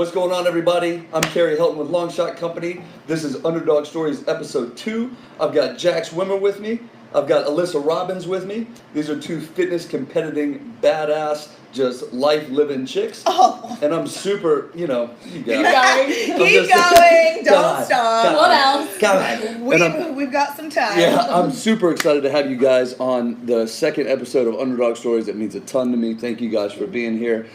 What's going on, everybody? I'm Kerry Helton with Long Shot Company. This is Underdog Stories Episode 2. I've got Jax Wimmer with me. I've got Allyssa Robbins with me. These are two fitness competing, badass, just life-living chicks. Oh. And I'm super, you know, Keep going. Don't stop. What else? We've got some time. Yeah, I'm super excited to have you guys on the second episode of Underdog Stories. It means a ton to me. Thank you guys for being here.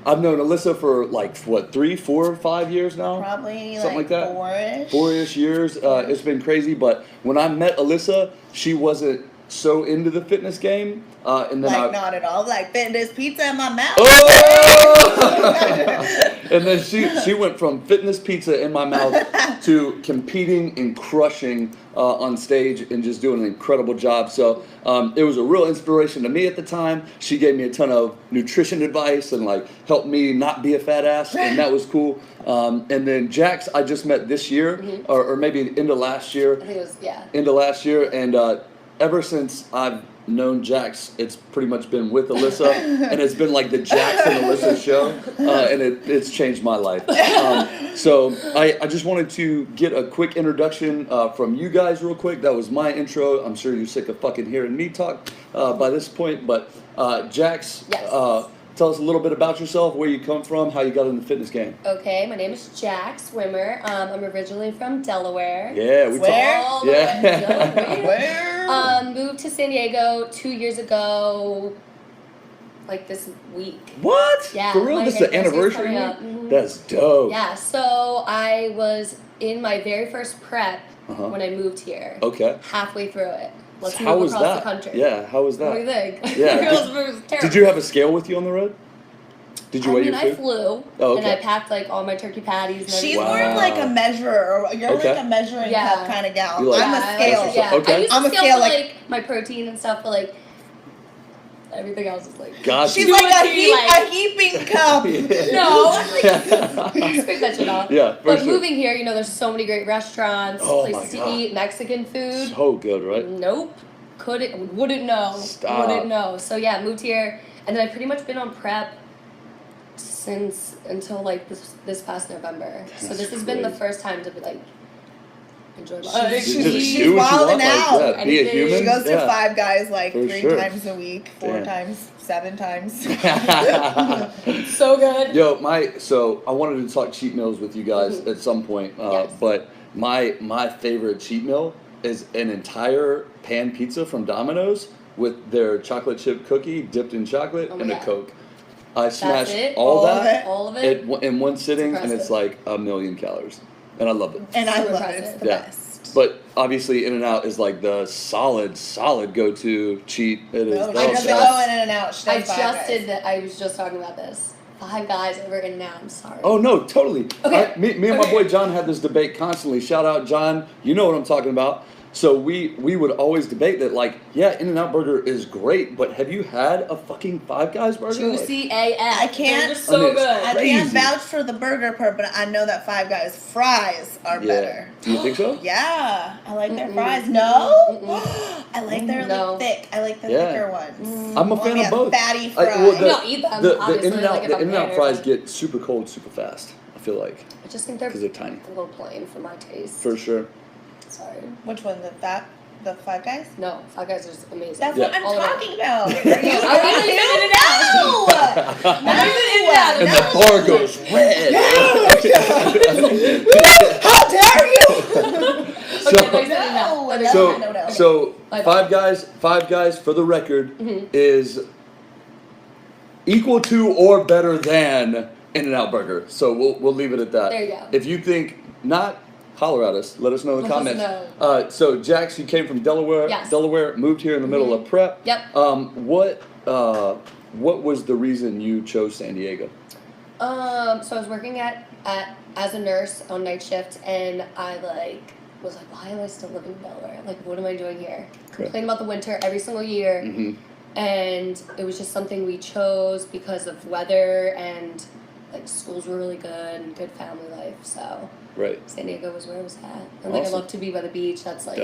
I've known Allyssa for like, what, 3, 4, 5 years now? Probably something like that. 4-ish. 4-ish years. It's been crazy, but when I met Allyssa, she wasn't so into the fitness game. And then not at all. Like fitness pizza in my mouth. Oh! And then she went from fitness pizza in my mouth to competing and crushing on stage and just doing an incredible job. So it was a real inspiration to me at the time. She gave me a ton of nutrition advice and like helped me not be a fat ass, and that was cool. And then Jax, I just met this year, or maybe end of last year. I think it was, yeah. End of last year, and ever since I've known Jax, it's pretty much been with Allyssa, and it's been like the Jax and Alyssa show, and it's changed my life. So I just wanted to get a quick introduction from you guys real quick. That was my intro. I'm sure you're sick of fucking hearing me talk by this point, but Jax, yes. Tell us a little bit about yourself, where you come from, how you got in the fitness game. Okay, my name is Jax Wimmer. I'm originally from Delaware. Yeah, we talked. Yeah. Where? Moved to San Diego 2 years ago, like this week. What? Yeah. For real? This is the anniversary? That's dope. Yeah, so I was in my very first prep when I moved here. Okay. Halfway through it. Let's how move was across that? the country. Yeah, how was that? What do you think? Yeah. It was terrible. Did you have a scale with you on the road? Did you weigh your food? I flew, oh, okay. and I packed like all my turkey patties and everything. She's more of like a measurer. You're like a measuring cup kind of gal. Like, I'm a scale. Yeah, okay. I use a scale for like my protein and stuff, but like everything else is like. Gotcha. She's like a heaping cup. No, scrape that shit off. Yeah, but moving here, you know, there's so many great restaurants, Oh places to eat, Mexican food. So good, right? Nope, wouldn't know. Stop. Wouldn't know. So yeah, moved here, and then I've pretty much been on prep until like this past November. So this has been the first time to be like enjoy life. She's wilding out. Like be a human. She goes to Five Guys like For 3 sure. times a week, 4 times, 7 times. So good. Yo, so I wanted to talk cheat meals with you guys at some point, Yes. but my favorite cheat meal is an entire pan pizza from Domino's with their chocolate chip cookie dipped in chocolate and a Coke. I smashed all of it in one sitting, and it's like 1,000,000 calories, and I love it. And I love it. It's the best. But obviously, In-N-Out is like the solid go-to cheat. It is. She doesn't go in and out. I just did that. I was just talking about this. 5 Guys over In-N-Out. I'm sorry. Oh no, totally. Okay. Me and my boy John had this debate constantly. Shout out John. You know what I'm talking about. So we would always debate that, like, yeah, In-N-Out burger is great, but have you had a fucking Five Guys burger? Juicy AF. I can't. They're so good. I can't vouch for the burger part, but I know that Five Guys fries are better. Do you think so? Yeah, I like their fries. No, I like their thick. I like the thicker ones. I'm a fan of both. Fatty fries. You don't eat them. The In-N-Out fries get super cold super fast. I feel like. I just think they're tiny. A little plain for my taste. For sure. Sorry. Which one? The Five Guys? No, Five Guys are just amazing. That's what I'm talking about. And the bar goes red. How dare you! So Five Guys for the record is equal to or better than In-N-Out burger. So we'll leave it at that. There you go. If you think not, holler at us. Let us know in the comments. So Jax, you came from Delaware. Yes. Delaware, moved here in the middle of prep. Yep. What was the reason you chose San Diego? So I was working as a nurse on night shift, and I was like, why am I still living in Delaware? Like, what am I doing here? Complain about the winter every single year. And it was just something we chose because of weather, and like schools were really good and good family life. So San Diego was where I was at. And like I love to be by the beach. That's like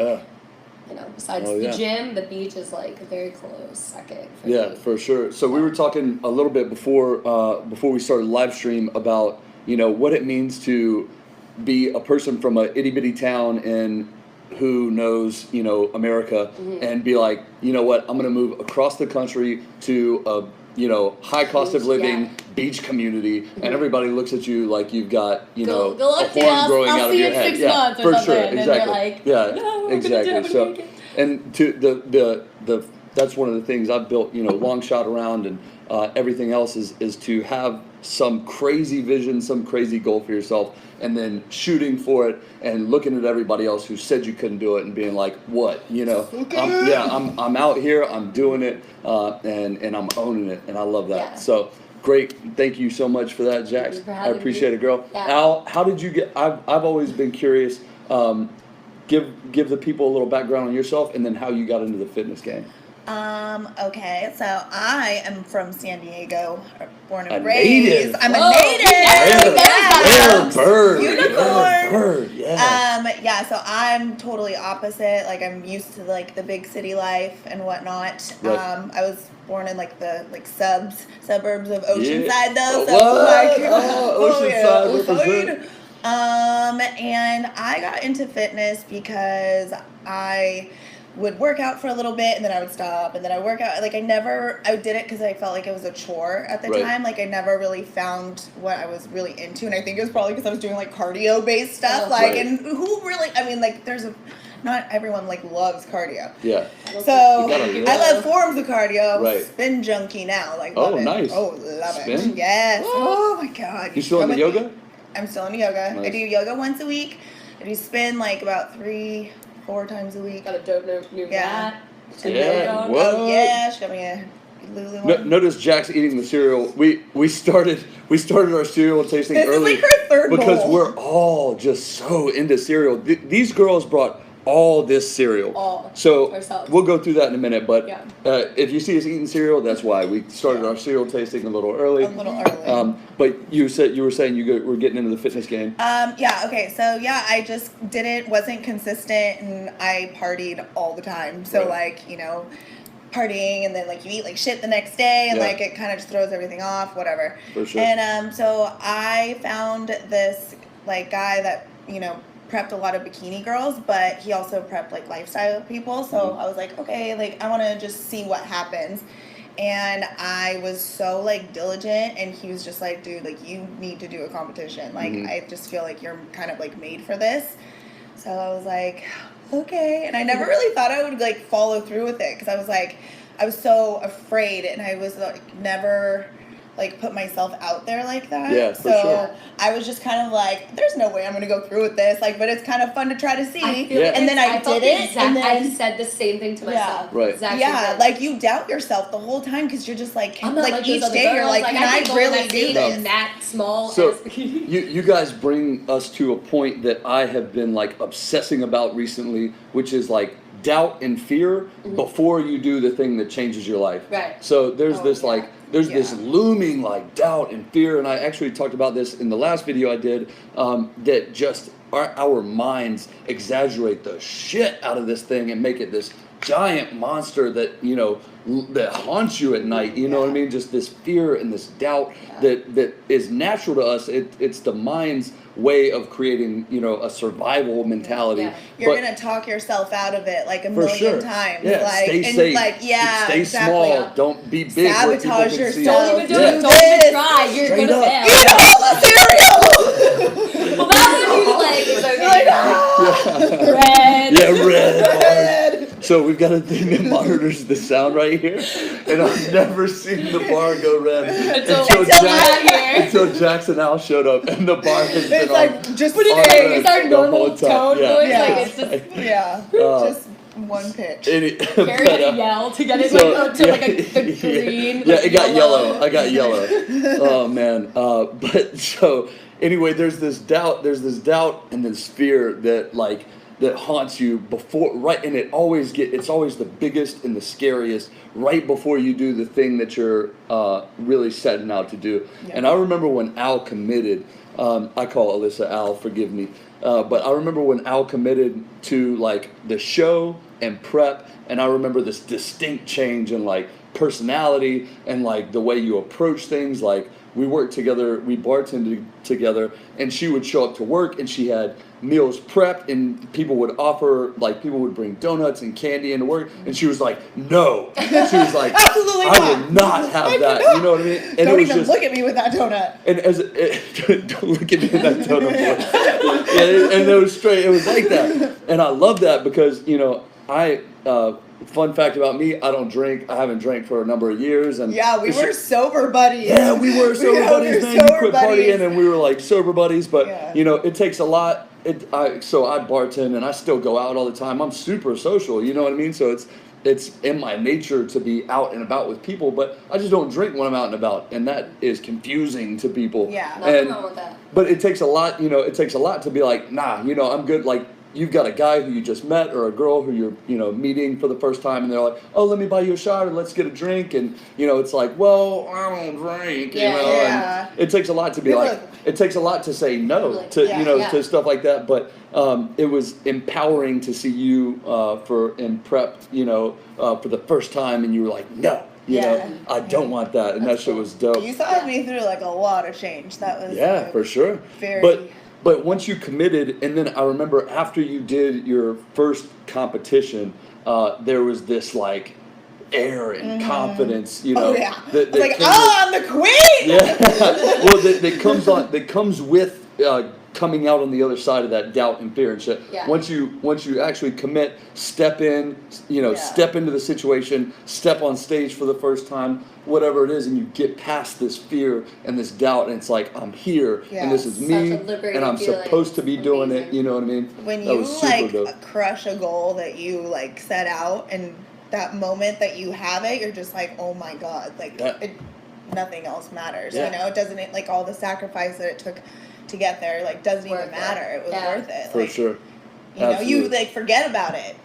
you know, besides the gym, the beach is like a very close second for me. For sure. So we were talking a little bit before we started live stream about you know, what it means to be a person from a itty bitty town and who knows, you know, America, and be like, you know what, I'm going to move across the country to a, you know, high cost of living beach community, and everybody looks at you like you've got, you know, a horn growing out of your head. Yeah, for sure, and exactly. Like, yeah, no, exactly. So, and to the that's one of the things I've built, you know, long shot around, and everything else is to have some crazy vision, some crazy goal for yourself, and then shooting for it and looking at everybody else who said you couldn't do it and being like, what, you know, I'm out here, I'm doing it, and I'm owning it, and I love that. Yeah. So great, thank you so much for that, Jax. I appreciate it, girl. Yeah. Al, how did you get? I've always been curious. Give the people a little background on yourself, and then how you got into the fitness game. Okay, so I am from San Diego, born and A raised. native. I'm a native. Rare bird. Unicorn. Rare bird. Yeah. Yeah, so I'm totally opposite. Like, I'm used to like the big city life and whatnot. Right. I was born in like the suburbs of Oceanside Oh, though. So what? like Oceanside represent. And I got into fitness because I would work out for a little bit and then I would stop and then I work out. Like I did it because I felt like it was a chore at the time. Like I never really found what I was really into, and I think it was probably because I was doing like cardio based stuff. And who really? I mean, like not everyone like loves cardio. Yeah. So I love forms of cardio. Right. Spin junkie now. Like oh, love it. nice. Oh, love Spin? it. Yes. What? Oh my God. You still in the yoga? I'm still in yoga. Nice. I do yoga once a week. I do spin like about 3-4 times a week. Got a dope new mat. Yeah. What? Oh yeah, she got me a Lulu one. Notice Jax eating the cereal. We started our cereal tasting early is like her third because bowl. we're all just so into cereal. These girls brought all this cereal. All so ourselves. We'll go through that in a minute. But Yeah. If you see us eating cereal, that's why we started our cereal tasting a little early. A little early. But you were saying were getting into the fitness game. Yeah. Okay. So yeah, I just wasn't consistent, and I partied all the time. So Right. like, you know, partying, and then like you eat like shit the next day, and like it kind of just throws everything off, whatever. For sure. And so I found this like guy that, you know, prepped a lot of bikini girls, but he also prepped like lifestyle people. So I was like, okay, like I want to just see what happens. And I was so like diligent, and he was just like, dude, like you need to do a competition. Like I just feel like you're kind of like made for this. So I was like, okay. And I never really thought I would like follow through with it, because I was so afraid, and I was like never like put myself out there like that. Yeah, for so sure. I was just kind of like, there's no way I'm gonna go through with this. Like, but it's kind of fun to try to see. And then I did it, and then I said the same thing to myself. Right. Exact yeah, same thing. like you doubt yourself the whole time, because you're just like, I'm not like each those day other you're girls. like, can I really do this? That small. So you guys bring us to a point that I have been like obsessing about recently, which is like doubt and fear before you do the thing that changes your life. Right. So there's this looming like doubt and fear, and I actually talked about this in the last video I did, that just our minds exaggerate the shit out of this thing and make it this giant monster that, you know, that haunts you at night. You know what I mean? Just this fear and this doubt that is natural to us. It's the mind's way of creating, you know, a survival mentality. Yeah. You're gonna talk yourself out of it like a For million sure. times. Yeah, like, stay and safe. like, yeah, Stay exactly. small. Don't be big. where people Sabotage can see you. yourself. Don't even do Yeah. it. Don't even try. You're Straight gonna up. fail. Eat all the cereal! Well, that one you like. It's okay. Like, Red. Yeah, red. red. So we've got a thing that monitors the sound right here, and I've never seen the bar go red until Jax and Al showed up, and the bar has been It's like on. just But it's our normal tone voice. Yeah. Like it's just just one pitch. carry a yell to get it to like the green. Yeah, it got yellow. I got yellow. Oh man. But so anyway, there's this doubt and this fear that haunts you and it's always the biggest and the scariest right before you do the thing that you're really setting out to do. Yeah. And I remember when Al committed, I call Allyssa Al, forgive me, but I remember when Al committed to like the show and prep, and I remember this distinct change in like personality and like the way you approach things. Like we worked together, we bartended together, and she would show up to work and she had meals prepped, and people would bring donuts and candy into work, and she was like, no. She was like, absolutely I not. will not have that. You know what I mean? And Don't it was even look at me with that donut. And don't look at me with that donut. And it was straight. It was like that, and I love that because fun fact about me, I don't drink. I haven't drank for a number of years, and yeah, we were sober buddies. Yeah, we were sober buddies. Man, you quit partying, and we were like sober buddies. But it takes a lot. So I bartend, and I still go out all the time. I'm super social. You know what I mean? So it's in my nature to be out and about with people, but I just don't drink when I'm out and about, and that is confusing to people. Yeah, nothing wrong with that. But it takes a lot. It takes a lot to be like, nah. I'm good. Like, you've got a guy who you just met or a girl who you're meeting for the first time, and they're like, oh, let me buy you a shot or let's get a drink, and it's like, well, I don't drink. And it takes a lot to be it takes a lot to say no to stuff like that. But it was empowering to see you in prep for the first time, and you were like, no. I don't want that, and that shit was dope. You saw me through like a lot of change. That was for sure. But once you committed, and then I remember after you did your first competition, there was this like air and confidence, Oh yeah. That like, I'm the queen. Yeah. Well, that comes with coming out on the other side of that doubt and fear and shit. Yeah. Once you actually commit, step in, step into the situation, step on stage for the first time, whatever it is, and you get past this fear and this doubt, and it's like, I'm here, and this is me, and I'm supposed to be doing it. You know what I mean? When you crush a goal that you set out, and that moment that you have it, you're just like, oh my god, nothing else matters. Yeah. It doesn't all the sacrifice that it took to get there doesn't even matter. It was worth it. For sure. You forget about it.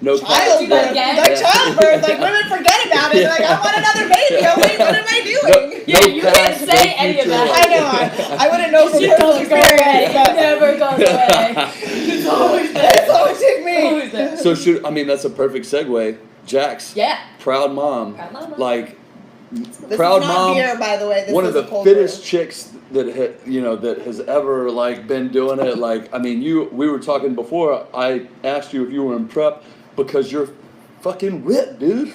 No childbirth. Childbirth. Women forget about it. They're like, I want another baby. I'm like, what am I doing? You can't say any of that. I know. I wouldn't know from personal experience. It never goes away. It's always there. It's always in me. Always there. So that's a perfect segue. Jax. Yeah. Proud mom. This proud is not mom. Beer, by the way. This one is of the fittest chicks that that has ever been doing it. We were talking before. I asked you if you were in prep because you're fucking ripped, dude.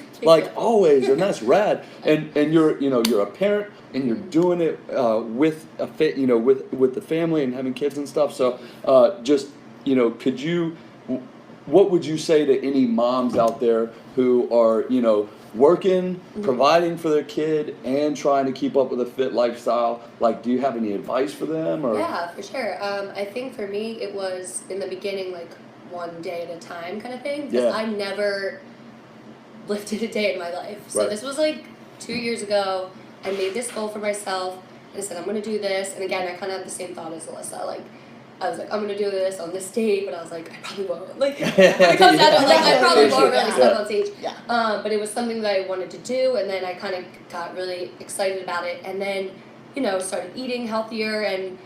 Always, and that's rad. And you're a parent, and you're doing it with with the family and having kids and stuff. So what would you say to any moms out there who are working, providing for their kid, and trying to keep up with a fit lifestyle? Do you have any advice for them? Or? Yeah, for sure. I think for me, it was in the beginning, one day at a time kind of thing. Because I never lifted a day in my life. So this was 2 years ago. I made this goal for myself, and I said, I'm going to do this. And again, I kind of had the same thought as Allyssa. I was like, I'm going to do this on this date, but I was like, I probably won't. When it comes down to it, I probably won't really step on stage. Yeah. But it was something that I wanted to do, and then I kind of got really excited about it, and then, started eating healthier, and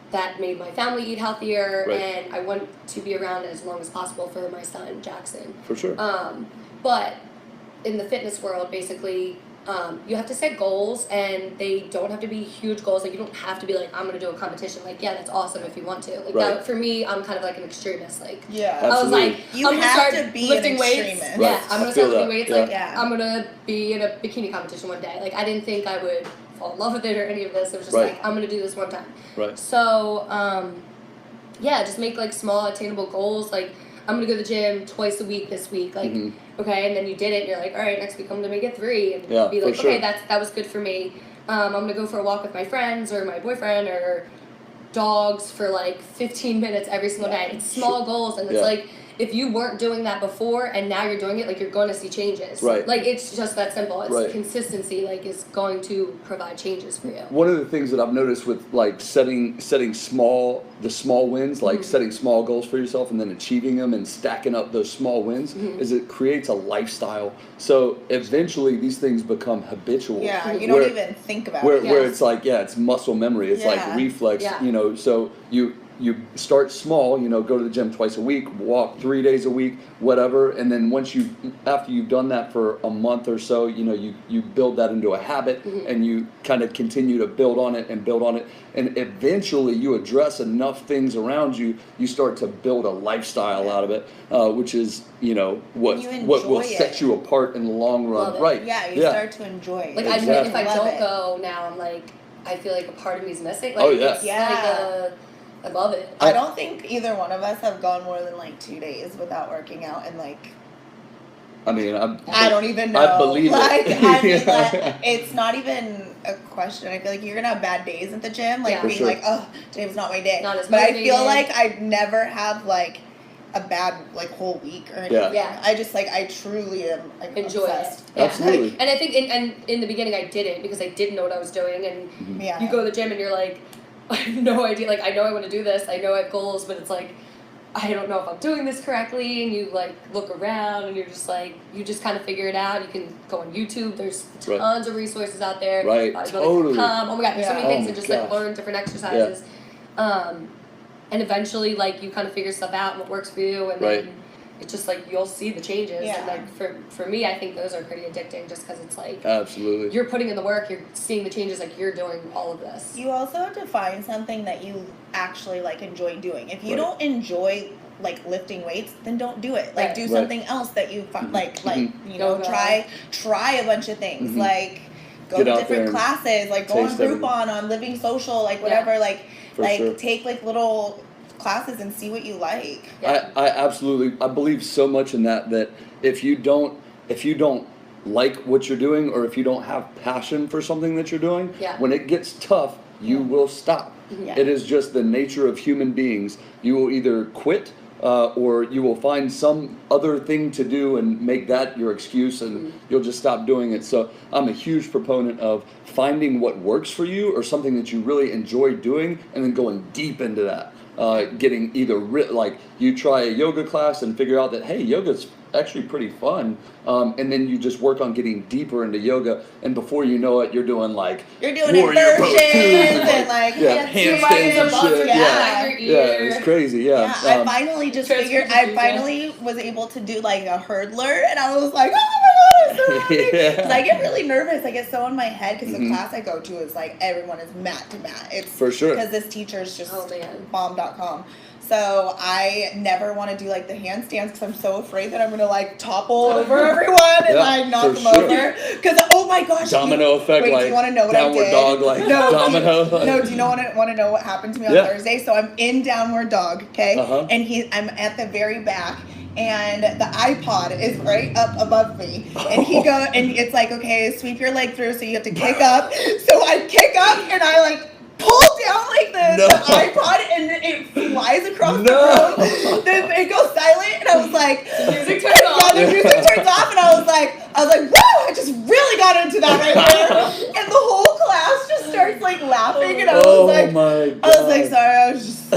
that made my family eat healthier, and I want to be around as long as possible for my son, Jackson. For sure. But in the fitness world, basically, you have to set goals, and they don't have to be huge goals. You don't have to be I'm going to do a competition. That's awesome if you want to. That, for me, I'm kind of an extremist. I was I'm going to start lifting weights. Right. Yeah, I'm going to start lifting weights. I'm going to be in a bikini competition one day. I didn't think I would fall in love with it or any of this. It was just I'm going to do this one time. Right. So, just make small attainable goals. I'm going to go to the gym twice a week this week. Okay, and then you did it, and you're all right, next week I'm going to make it 3. And be okay, that was good for me. I'm going to go for a walk with my friends or my boyfriend or dogs for 15 minutes every single day. It's small goals, and it's if you weren't doing that before and now you're doing it, you're going to see changes. Right. It's just that simple. It's consistency, is going to provide changes for you. One of the things that I've noticed with setting small wins, setting small goals for yourself and then achieving them and stacking up those small wins, is it creates a lifestyle. So eventually these things become habitual. Yeah, you don't even think about it. Where it's it's muscle memory. It's reflex. Yeah. So you start small, go to the gym twice a week, walk 3 days a week, whatever, and then after you've done that for a month or so, you build that into a habit, and you kind of continue to build on it, and eventually you address enough things around you, you start to build a lifestyle out of it, which is what will set you apart in the long run, right? Yeah, you start to enjoy it. Like Exactly. if I don't go now, I'm like, I feel like a part of me is missing. Like, Oh, yeah. it's like I love it. I don't think either one of us have gone more than like 2 days without working out, and like, I mean, I don't even know. I believe it. I mean, it. it's not even a question. I feel like you're gonna have bad days at the gym, like For being sure. like, oh, today was not my day. Not as but I motivated. feel like I never have like a bad like whole week or anything. Yeah. I just like I truly am like Enjoy obsessed. it. Yeah. Absolutely. And I think in the beginning I didn't, because I didn't know what I was doing, and Yeah. you go to the gym and you're like, I have no idea. Like, I know I want to do this. I know I have goals, but it's like, I don't know if I'm doing this correctly. And you like look around and you're just like, you just kind of figure it out. You can go on YouTube. There's tons of resources out there. Right. Totally. Oh my God, there's so many things, Oh and just my like gosh. learn different exercises. And eventually, like, you kind of figure stuff out and what works for you, and Right. then it's just like you'll see the changes. Yeah. And like for me, I think those are pretty addicting, just because it's like Absolutely. you're putting in the work, you're seeing the changes, like you're doing all of this. You also have to find something that you actually like enjoy doing. If you Right. don't enjoy like lifting weights, then don't do it. Like Right. do Right. something else that you find like Yoga. try a bunch of things. Mhm. Go Get to out there different and classes, like go on taste everything. Groupon, on Living Social, like whatever, For sure. take like little classes and see what you like. Yeah. I absolutely, I believe so much in that if you don't like what you're doing, or if you don't have passion for something that you're doing, Yeah. when it gets tough, you will stop. Yeah. It is just the nature of human beings. You will either quit, or you will find some other thing to do and make that your excuse, and you'll just stop doing it. So I'm a huge proponent of finding what works for you, or something that you really enjoy doing, and then going deep into that. Getting either like you try a yoga class and figure out that, hey, yoga's actually pretty fun, and then you just work on getting deeper into yoga, and before you know it, you're doing warrior inversions and like handstands and shit. It's crazy. Yeah, I finally just figured. I finally was able to do like a hurdler, and I was like, oh my god, I'm so happy. Because I get really nervous. I get so in my head because the class I go to is like everyone is mat to mat. It's For sure. because this teacher is just Oh, man. bomb.com. So I never want to do like the handstands because I'm so afraid that I'm gonna like topple over everyone and like knock for them sure. over. Because oh my gosh, Domino effect, wait, like do you want to know what I downward did? dog, like no, domino. Do you want to know what happened to me on Yeah. Thursday? So I'm in downward dog, okay, Uh-huh. and I'm at the very back. And the iPod is right up above me, and and it's like, okay, sweep your leg through, so you have to kick up. So I kick up, and I like pull down like the iPod, and it flies across the room. Then it goes silent, and I was like, The music turns off. yeah, the music turns off, and I was like, wow, I just really got into that right there. And the whole class just starts like laughing, and I was like, my God. I was like, sorry, I just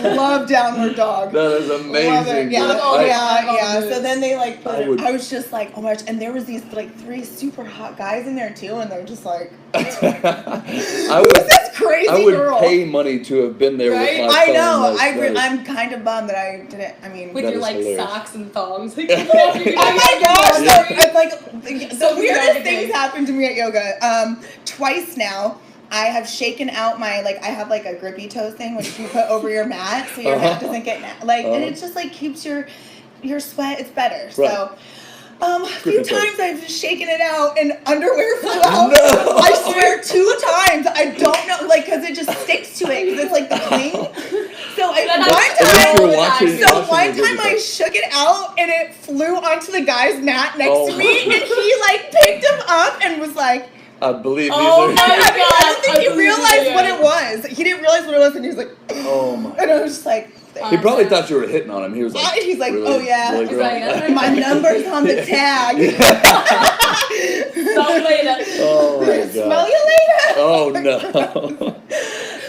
love downward dog. That is Love it. amazing. Yeah, dude. yeah. So then they like put I I was just like, oh my gosh, and there was these like 3 super hot guys in there too, and they're just like, I who's would, this crazy I would girl? pay money to have been there Right? with my I phone. know. Like, I'm kind of bummed that I didn't. I mean, With That your is like hilarious. socks and thongs. Like, oh my gosh! Yeah. So it's like the weirdest yoga things thing. happened to me at yoga. Twice now. I have shaken out my I have like a grippy toes thing which you put over your mat so your mat doesn't get and it just like keeps your sweat. It's better. So. A few Grippy toes. times I've just shaken it out and underwear flew out. No. I swear 2 times. I don't know, because it just sticks to it because it's like the cling. So That you're one watching- time, watching the video. I shook it out and it flew onto the guy's mat next Oh to me, and he like picked him up and was like, I believe these Oh are. my I don't think he believe realized it. what it was. He didn't realize what it was, and he was like, Oh my. and I was just like, He probably thought you were hitting on him. He was like, he's like, really, oh yeah, really He's girl? like, that's my number's on the tag. So later. Oh my Smell God. you later. Oh no.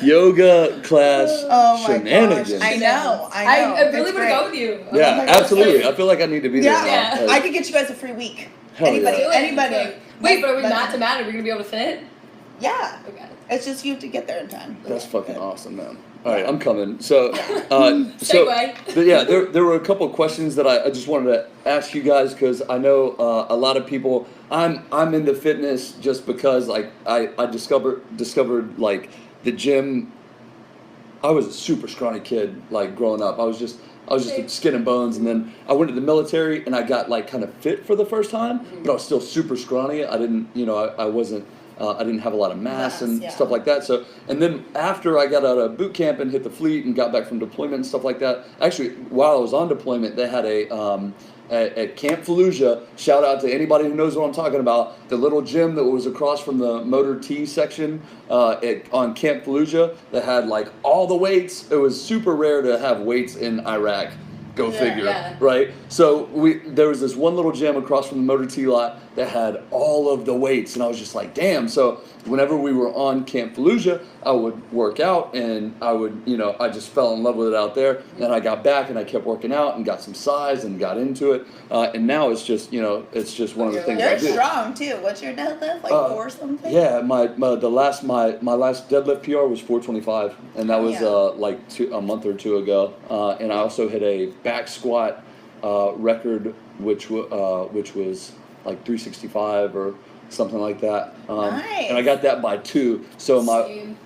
Yoga class Oh my shenanigans. gosh, I know. I really It's want to go great. with you. Yeah, my gosh. absolutely. I feel like I need to be there. Yeah, now. I could get you guys a free week. Hell yeah. Anybody, Do it. anybody. Wait, but are we But- mat to mat? Are we gonna be able to fit? Yeah, Okay. it's just you have to get there in time. That's fucking awesome, man. All right, I'm coming. So, Segue. but yeah, there were a couple of questions that I just wanted to ask you guys because I know a lot of people. I'm into fitness just because like I discovered like the gym. I was a super scrawny kid like growing up. I was just skin and bones, and then I went to the military and I got like kind of fit for the first time, but I was still super scrawny. I didn't, I wasn't. I didn't have a lot of mass and stuff like that. So, and then after I got out of boot camp and hit the fleet and got back from deployment and stuff like that, actually, while I was on deployment, they had at Camp Fallujah, shout out to anybody who knows what I'm talking about, the little gym that was across from the Motor T section on Camp Fallujah that had like all the weights. It was super rare to have weights in Iraq. Go figure, right? So there was this one little gym across from the Motor T lot that had all of the weights, and I was just like, damn. So whenever we were on Camp Fallujah, I would work out, and I would, I just fell in love with it out there. Then I got back, and I kept working out, and got some size, and got into it. And now it's just, it's just one of the things I do. You're strong too. What's your deadlift? Like 4 something? Yeah, my last deadlift PR was 425, and that was like a month or two ago. And I also hit a back squat record, which was like 365 or something like that. Nice. And I got that by 2. So Same.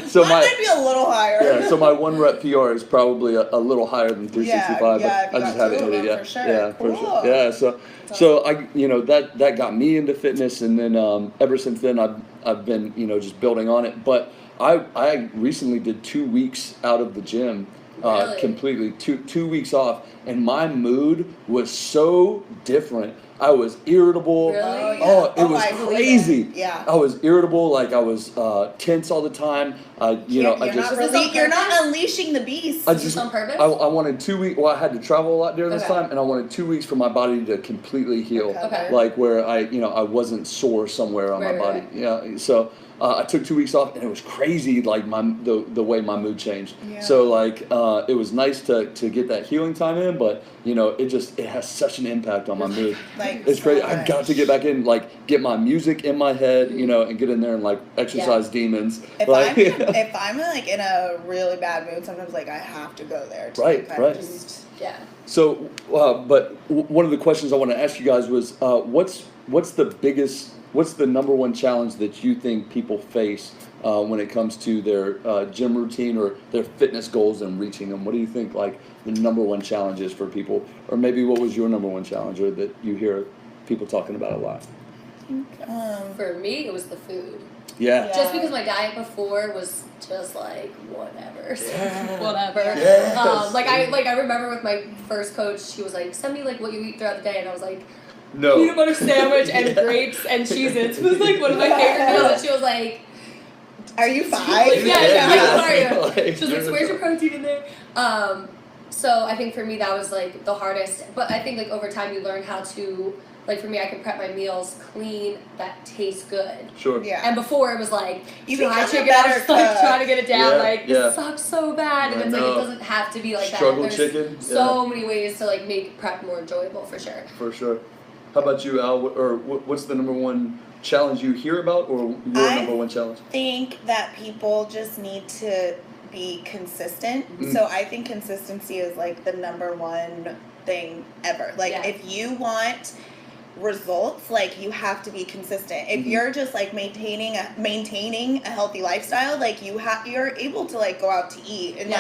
So mine might be a little higher. Yeah, so my 1 rep PR is probably a little higher than 365, yeah, but I just haven't hit it yet. For sure. Yeah, cool. for sure. Yeah, so I that got me into fitness, and then ever since then I've been just building on it. But I recently did 2 weeks out of the gym. Really? Completely 2 weeks off, and my mood was so different. I was irritable. Really? It was crazy. Yeah. I was irritable, like I was tense all the time. You're not unleashing the beast. I just on purpose? I wanted 2 weeks. Well, I had to travel a lot during this time, and I wanted 2 weeks for my body to completely heal. Okay. Like where I wasn't sore somewhere on my body. Right. Yeah. So I took 2 weeks off, and it was crazy. Like the way my mood changed. Yeah. So like it was nice to get that healing time in, but it has such an impact on my mood. It's crazy. I've got to get back in, like get my music in my head, and get in there and like exercise demons. If I'm like in a really bad mood, sometimes like I have to go there. To Right. So, but one of the questions I want to ask you guys was, what's the number one challenge that you think people face when it comes to their gym routine or their fitness goals and reaching them? What do you think like the number one challenge is for people? Or maybe what was your number one challenge, or that you hear people talking about a lot? For me, it was the food. Yeah. Just because my diet before was just like whatever. Yes. I remember with my first coach, she was like, "Send me like what you eat throughout the day," and I was like, No. peanut butter sandwich and grapes and Cheez-Its was like one of my favorite meals. And she was like, "Are you fine?" How are you? She was like, "So where's your protein in there?" So I think for me that was like the hardest. But I think like over time you learn how to, like for me, I can prep my meals clean that taste good. Sure. Yeah. And before it was like, You fried become a chicken, better I was like cook. trying to get it down, Yeah, this sucks so bad. And I it's like, know. it doesn't have to be like Struggle that. There's chicken. so many ways to like make prep more enjoyable for sure. For sure. How about you, Al? Or what's the number one challenge you hear about, or your number one challenge? I think that people just need to be consistent. Mm. So I think consistency is like the number one thing ever. Like if you want results, like you have to be consistent. If you're just like maintaining a healthy lifestyle, like you're able to like go out to eat and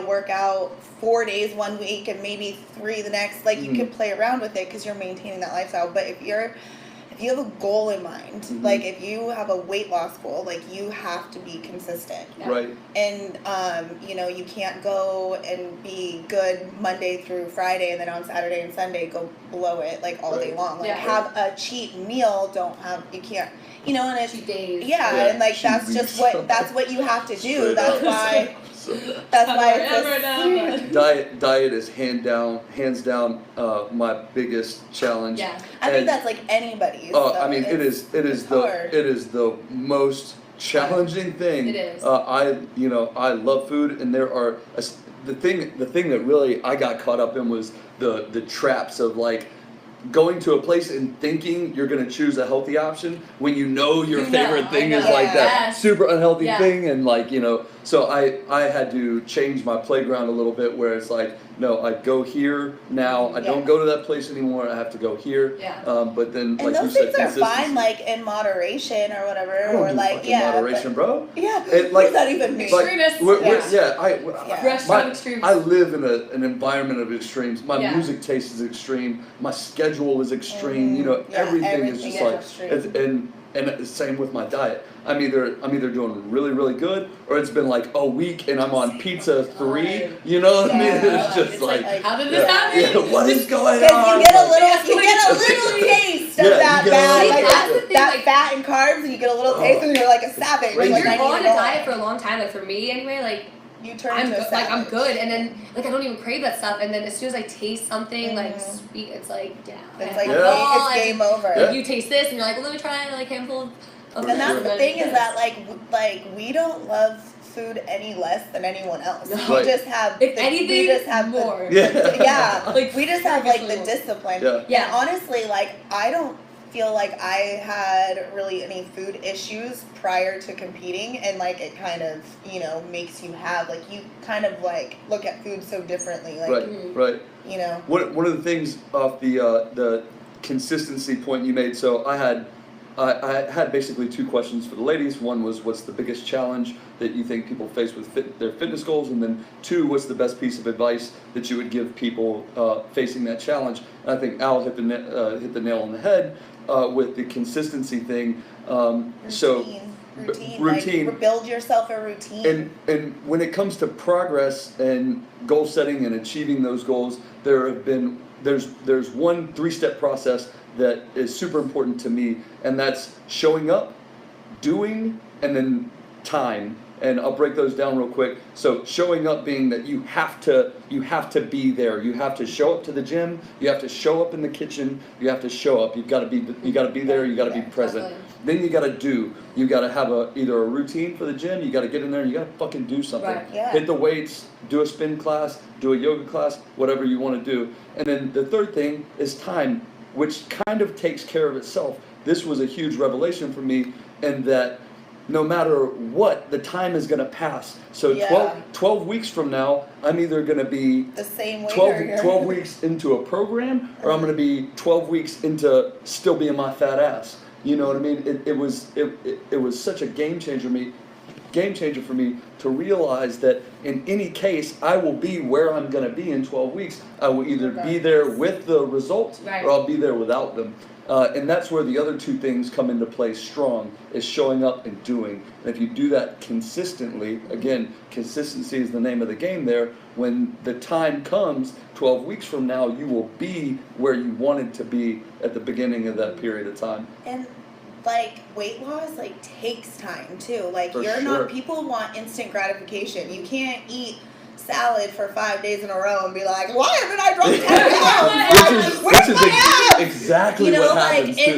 work out 4 days one week and maybe 3 the next. Like you can play around with it because you're maintaining that lifestyle. But if you have a goal in mind, like if you have a weight loss goal, like you have to be consistent. Right. And you can't go and be good Monday through Friday and then on Saturday and Sunday go blow it like all day long. Like have a cheat meal, you can't, and it's Cheat days. and like that's just what you have to do. That's why it's diet is hands down my biggest challenge. Yeah. I think that's like anybody's. I mean, it is the most challenging thing. It is. I love food, and there are the thing that really I got caught up in was the traps of like going to a place and thinking you're going to choose a healthy option when you know your favorite thing is know. like that Yes. super unhealthy Yeah. thing, and like, you know, so I had to change my playground a little bit where it's like, no, I go here now. I don't go to that place anymore. I have to go here. Yeah. But then, And like those you said, things are fine, consistency. like in moderation or whatever, I don't or do like fucking moderation, bro. Yeah. It, What like, does that even mean? like, Extremists. Restaurant extremes. I live in an environment of extremes. My Yeah. music taste is extreme. My schedule is extreme. You know, everything is just like, and same with my diet. I'm either doing really, really good, or it's been like a week and I'm on pizza 3. You know what I mean? It's just like, how did this happen? Yeah, what is going Because on? you get a little taste of that bad, that fat and carbs, and you get a little taste, and you're like a savage. When like, you're on a diet for a long time, like for me anyway, like you turn into a savage. like I'm good, and then like I don't even crave that stuff, and then as soon as I taste something like sweet, it's like it's like it's game over. Like, you taste this, and you're like, well, let me try like a handful of. And that's the thing is that like we don't love food any less than anyone else. No. We just have if anything, we just have more. Like we just have like the discipline. Yeah. And honestly, like I don't feel like I had really any food issues prior to competing, and like it kind of, you know, makes you have like you kind of like look at food so differently, like right. You know. One of the things off the consistency point you made. So I had basically 2 questions for the ladies. One was, what's the biggest challenge that you think people face with their fitness goals? And then 2, what's the best piece of advice that you would give people facing that challenge? And I think Al hit the nail on the head with the consistency thing. Routine. Like, build yourself a routine. And when it comes to progress and goal setting and achieving those goals, there's one 3-step process that is super important to me, and that's showing up, doing, and then time. And I'll break those down real quick. So showing up being that you have to be there. You have to show up to the gym. You have to show up in the kitchen. You have to show up. You got to be there. You got to be present. Definitely. Then you got to do. You got to have either a routine for the gym. You got to get in there and you got to fucking do something. Right. Yeah. Hit the weights. Do a spin class. Do a yoga class. Whatever you want to do. And then the third thing is time, which kind of takes care of itself. This was a huge revelation for me, in that no matter what, the time is going to pass. So 12 weeks from now, I'm either going to be the same way 12 weeks into a program, or I'm going to be 12 weeks into still being my fat ass. You know what I mean? It was such a game changer for me to realize that in any case, I will be where I'm going to be in 12 weeks. I will either be there with the results, or I'll be there without them. And that's where the other 2 things come into play strong, is showing up and doing. And if you do that consistently, again, consistency is the name of the game there. When the time comes, 12 weeks from now, you will be where you wanted to be at the beginning of that period of time. And like weight loss like takes time too. Like people want instant gratification. You can't eat salad for 5 days in a row and be like, why haven't I dropped 10 pounds? Which is exactly what happens too.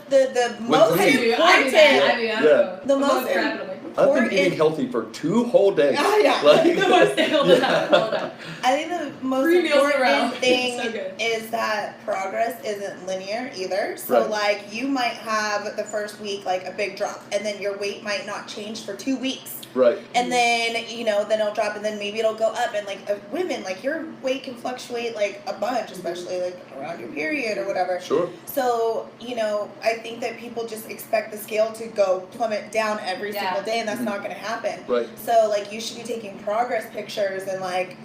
The most important, the most important. I've been eating healthy for 2 whole days. The most I think the most important thing is that progress isn't linear either. So like you might have the first week like a big drop, and then your weight might not change for 2 weeks. Right. And then, then it'll drop, and then maybe it'll go up. And like women, like your weight can fluctuate like a bunch, especially like around your period or whatever. Sure. So, I think that people just expect the scale to go plummet down every single day, and that's not going to happen. Right. So like you should be taking progress pictures and like,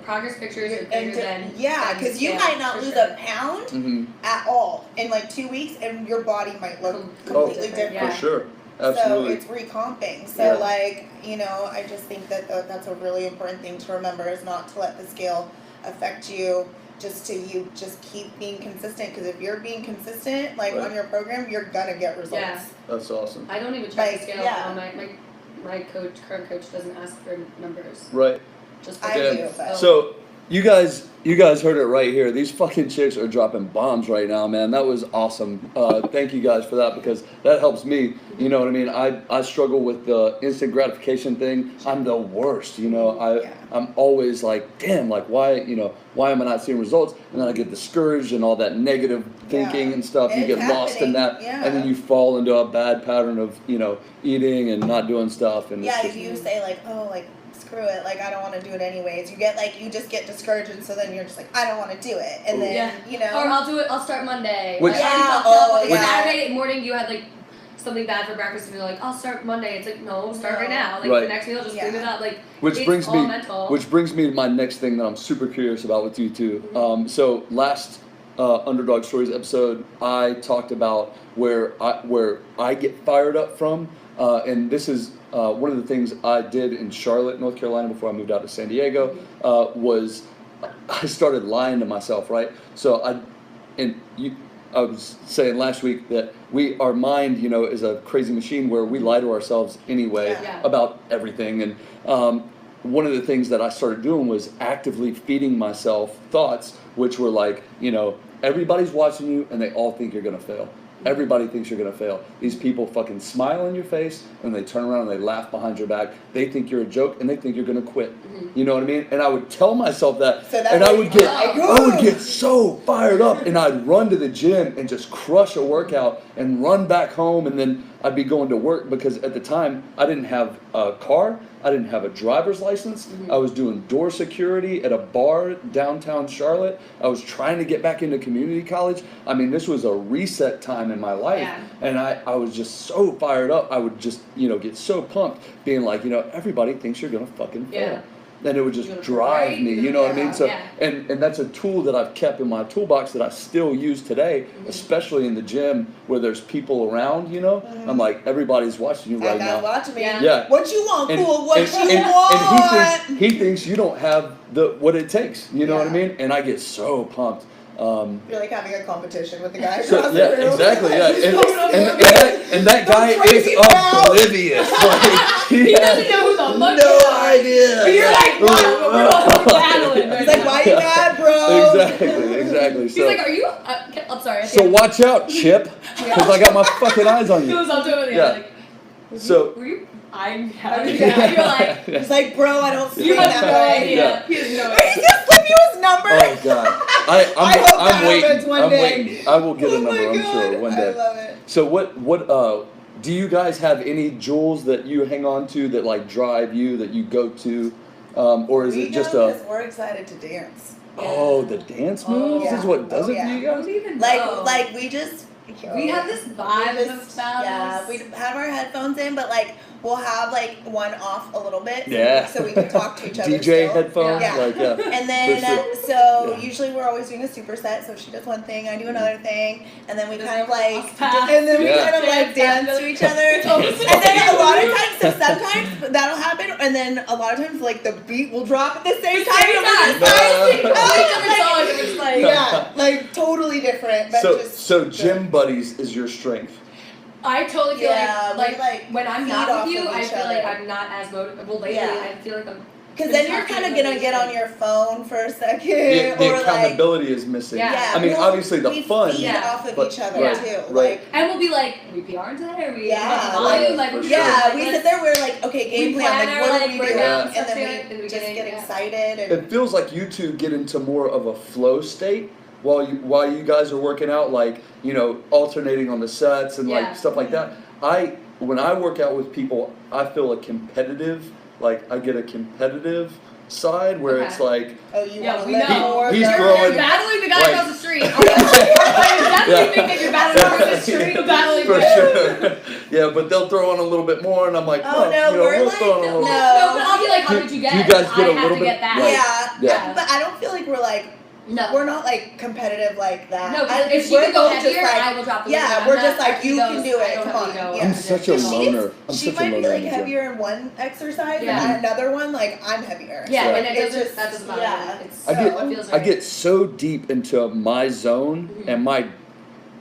progress pictures are bigger than because you might not lose a pound at all in like 2 weeks, and your body might look completely different. For sure. Absolutely. So it's recomping. So I just think that that's a really important thing to remember, is not to let the scale affect you. Just keep being consistent, because if you're being consistent on your program, you're gonna get results. Yeah. That's awesome. I don't even check the scale. My current coach doesn't ask for numbers. Right. Just I do. So you guys heard it right here. These fucking chicks are dropping bombs right now, man. That was awesome. Thank you guys for that, because that helps me. You know what I mean? I struggle with the instant gratification thing. I'm the worst. You know, I'm always like, damn, like why am I not seeing results? And then I get discouraged and all that negative thinking and stuff. You get lost in that, and then you fall into a bad pattern of eating and not doing stuff. And if you say like, oh, like, screw it, like I don't want to do it anyways, you just get discouraged, and so then you're just like, I don't want to do it, and then or I'll start Monday. Which, Saturday morning you had like something bad for breakfast and you're like, I'll start Monday. It's like, no, start right now. Like the next meal, just clean it up. Like which brings me to my next thing that I'm super curious about with you two. So last Underdog Stories episode, I talked about where I get fired up from, and this is one of the things I did in Charlotte, North Carolina, before I moved out to San Diego, was I started lying to myself, right? So I was saying last week that our mind, is a crazy machine where we lie to ourselves anyway about everything. And one of the things that I started doing was actively feeding myself thoughts, which were like, everybody's watching you and they all think you're going to fail. Everybody thinks you're going to fail. These people fucking smile in your face and they turn around and they laugh behind your back. They think you're a joke and they think you're going to quit. You know what I mean? And I would tell myself that, and I would get so fired up, and I'd run to the gym and just crush a workout and run back home, and then I'd be going to work, because at the time I didn't have a car, I didn't have a driver's license. I was doing door security at a bar downtown Charlotte. I was trying to get back into community college. I mean, this was a reset time in my life, and I was just so fired up. I would just get so pumped, being like, everybody thinks you're gonna fucking fail. And it would just drive me, you know what I mean? So, and that's a tool that I've kept in my toolbox that I still use today, especially in the gym where there's people around, I'm like, everybody's watching you right now. Watching me. Yeah. What you want, cool? What you want? And he thinks you don't have what it takes, you know what I mean? And I get so pumped. You're like having a competition with the guy. Exactly. And that guy is oblivious. He doesn't know who the fuck No idea. But you're like, wow, we're all battling. He's like, why you mad, bro? Exactly. He's like, are you? I'm sorry. So watch out, Chip, because I got my fucking eyes on you. He was up to it. So were you? I'm having You're like, he's like, bro, I don't see you have that no way. idea. He has no idea. He just gave you his number. Oh God, I'm waiting. I will get a number. God. I'm sure one day. I love it. So what do you guys have any jewels that you hang on to that like drive you, that you go to, or is it just because we're excited to dance. Oh, the dance moves is what does it to you guys? Like we just. We have this vibe about Yeah, we have our headphones in, but like we'll have like one off a little bit, so we can talk to each other. DJ headphones, And then usually we're always doing a superset. So she does one thing, I do another thing, and then we kind of like, dance to each other. And then a lot of times, so sometimes that'll happen, and then a lot of times like the beat will drop at the same time. Like totally different. But so gym buddies is your strength. I totally feel like when I'm not with you, I feel like I'm not as motivated. Well, lately, I feel like I'm. Because then you're kind of gonna get on your phone for a second, the accountability is missing. Yeah. I mean, obviously the fun. We feed off of each other too. Right. And we'll be like, are we PR today? Are we? We sit there. We're like, okay, game plan. Like, what are we doing? And then we just get excited. And it feels like you two get into more of a flow state while you guys are working out, like alternating on the sets and like stuff like that. When I work out with people, I feel I get a competitive side where it's like, you want to know. He's throwing. You're battling the guy across the street. I definitely think that you're battling across the street. Battling for sure. Yeah, but they'll throw on a little bit more, and I'm like, we're like, throw on a little bit. No, but I'll be like, how did you get? You guys get a little bit. Yeah, but I don't feel like we're like. No. We're not like competitive like that. No, if she could go heavier, I will drop the weight. Yeah, we're just like, you can do it. Come on. I'm such a loner. She might be like heavier in one exercise, and another one, like I'm heavier. Yeah, and that doesn't bother me. I get so deep into my zone and my